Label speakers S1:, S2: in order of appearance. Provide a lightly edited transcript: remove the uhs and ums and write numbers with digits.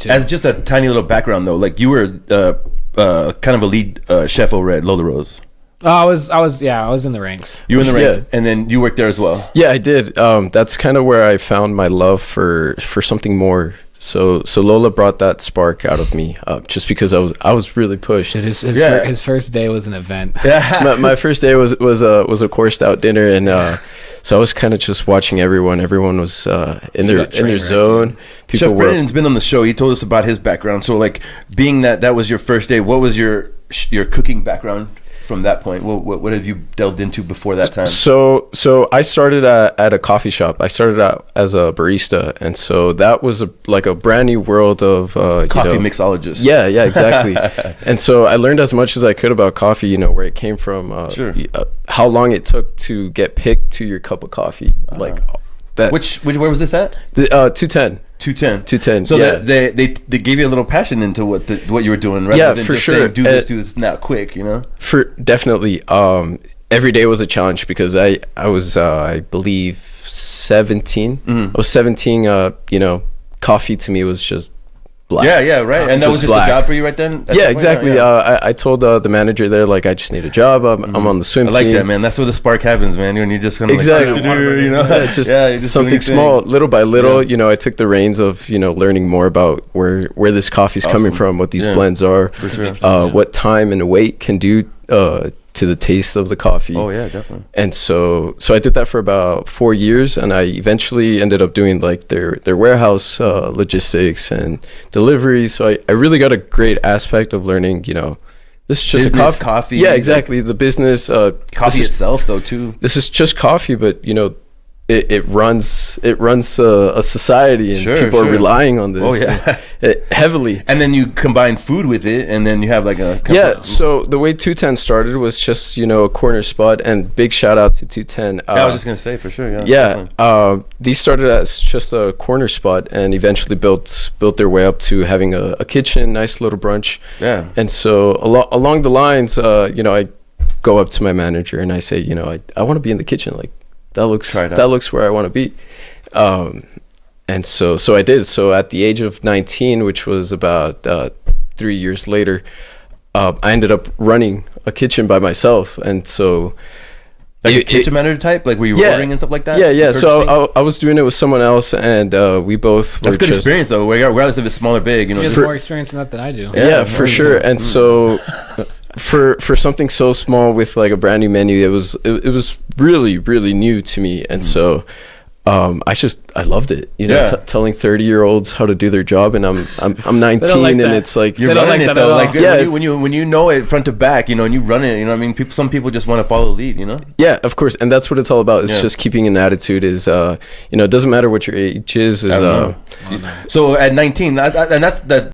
S1: too.
S2: As just a tiny little background though, like you were kind of a lead chef over at Lola Rose.
S1: Oh, I was in the ranks.
S2: You were in the ranks, and then you worked there as well.
S3: Yeah, I did. That's kind of where I found my love for something more. So Lola brought that spark out of me, just because I was really pushed.
S1: His first day was an event.
S3: my first day was a coursed out dinner, and so I was kind of just watching everyone. Everyone was in their zone.
S2: Chef Brennan's been on the show. He told us about his background. So like being that was your first day, what was your cooking background from that point? What have you delved into before that time?
S3: So I started at a coffee shop. I started out as a barista, and so that was like a brand new world of
S2: coffee mixologist.
S3: Yeah, exactly. And so I learned as much as I could about coffee. Where it came from, how long it took to get picked to your cup of coffee, like that.
S2: Where was this at?
S3: The 210.
S2: 210. So
S3: yeah.
S2: they gave you a little passion into what you were doing, rather than
S3: for
S2: just
S3: sure.
S2: saying, do this now, quick.
S3: For definitely. Every day was a challenge because I was I believe 17. I was 17. Coffee to me was just black.
S2: Yeah, right. And that was just
S3: black.
S2: a job for you right then?
S3: Yeah, exactly. I told the manager there, like, I just need a job. I'm on the swim team.
S2: I like that, man. That's where the spark happens, man. When you're just kind of
S3: exactly.
S2: just
S3: something small, little by little. I took the reins of learning more about where this coffee's coming from, what these blends are, what time and weight can do to the taste of the coffee.
S2: Oh yeah, definitely.
S3: And so I did that for about 4 years, and I eventually ended up doing like their warehouse logistics and delivery. So I really got a great aspect of learning, this is just
S2: business,
S3: a
S2: coffee.
S3: Yeah, exactly. The business
S2: coffee itself though too.
S3: This is just coffee, but it runs a society, and people are relying on this.
S2: Oh yeah,
S3: heavily.
S2: And then you combine food with it, and then you have like a
S3: So the way 210 started was just a corner spot, and big shout out to 210.
S2: I was just gonna say for sure. Yeah.
S3: These started as just a corner spot, and eventually built their way up to having a kitchen, nice little brunch.
S2: Yeah.
S3: And so along the lines, I go up to my manager and I say, I want to be in the kitchen, like. That looks where I want to be, and so I did. So at the age of 19, which was about 3 years later, I ended up running a kitchen by myself, and so
S2: like a kitchen manager type, like were you ordering and stuff like that?
S3: Yeah. So I was doing it with someone else, and we both.
S2: That's good experience though, regardless if it's small or big.
S1: You have more experience in that than I do.
S3: Yeah, for sure. And so. For something so small with like a brand new menu, it was really, really new to me, and so I loved it. Telling 30-year-olds how to do their job, and I'm 19, and it's like
S2: you're running it though. Like when you know it front to back, and you run it. I mean, some people just want to follow the lead.
S3: Yeah, of course, and that's what it's all about. It's just keeping an attitude. Is it doesn't matter what your age is. So
S2: at 19, and that's that.